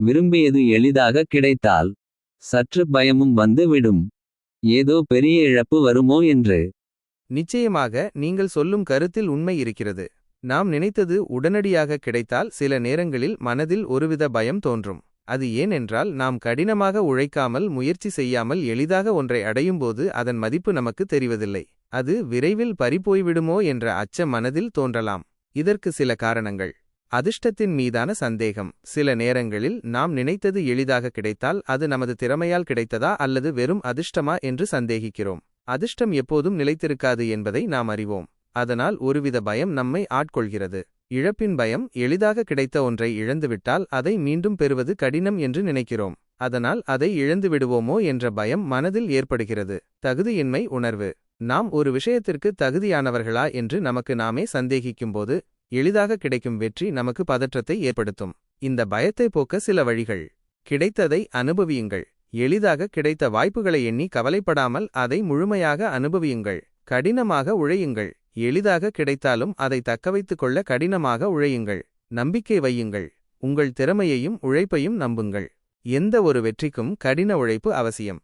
விரும்பியது எளிதாக கிடைத்தால் சற்று பயமும் வந்து விடும். ஏதோ பெரிய இழப்பு வருமோ என்று. நிச்சயமாக நீங்கள் சொல்லும் கருத்தில் உண்மை இருக்கிறது. நாம் நினைத்தது உடனடியாக கிடைத்தால் சில நேரங்களில் மனதில் ஒருவித பயம் தோன்றும். அது ஏனென்றால் நாம் கடினமாக உழைக்காமல் முயற்சி செய்யாமல் எளிதாக ஒன்றை அடையும்போது அதன் மதிப்பு நமக்கு தெரிவதில்லை. அது விரைவில் பறிபோய்விடுமோ என்ற அச்சம் மனதில் தோன்றலாம். இதற்கு சில காரணங்கள். அதிர்ஷ்டத்தின் மீதான சந்தேகம். சில நேரங்களில் நாம் நினைத்தது எளிதாக கிடைத்தால் அது நமது திறமையால் கிடைத்ததா அல்லது வெறும் அதிர்ஷ்டமா என்று சந்தேகிக்கிறோம். அதிர்ஷ்டம் எப்போதும் நிலைத்திருக்காது என்பதை நாம் அறிவோம். அதனால் ஒருவித பயம் நம்மை ஆட்கொள்கிறது. இழப்பின் பயம். எளிதாக கிடைத்த ஒன்றை இழந்துவிட்டால் அதை மீண்டும் பெறுவது கடினம் என்று நினைக்கிறோம். அதனால் அதை இழந்து விடுவோமோ என்ற பயம் மனதில் ஏற்படுகிறது. தகுதியின்மை உணர்வு. நாம் ஒரு விஷயத்திற்கு தகுதியானவர்களா என்று நமக்கு நாமே சந்தேகிக்கும்போது எளிதாக கிடைக்கும் வெற்றி நமக்கு பதற்றத்தை ஏற்படுத்தும். இந்த பயத்தை போக்க சில வழிகள். கிடைத்ததை அனுபவியுங்கள். எளிதாக கிடைத்த வாய்ப்புகளை எண்ணி கவலைப்படாமல் அதை முழுமையாக அனுபவியுங்கள். கடினமாக உழையுங்கள். எளிதாக கிடைத்தாலும் அதை தக்கவைத்துக் கொள்ள கடினமாக உழையுங்கள். நம்பிக்கை வையுங்கள். உங்கள் திறமையையும் உழைப்பையும் நம்புங்கள். எந்த ஒரு வெற்றிக்கும் கடின உழைப்பு அவசியம்.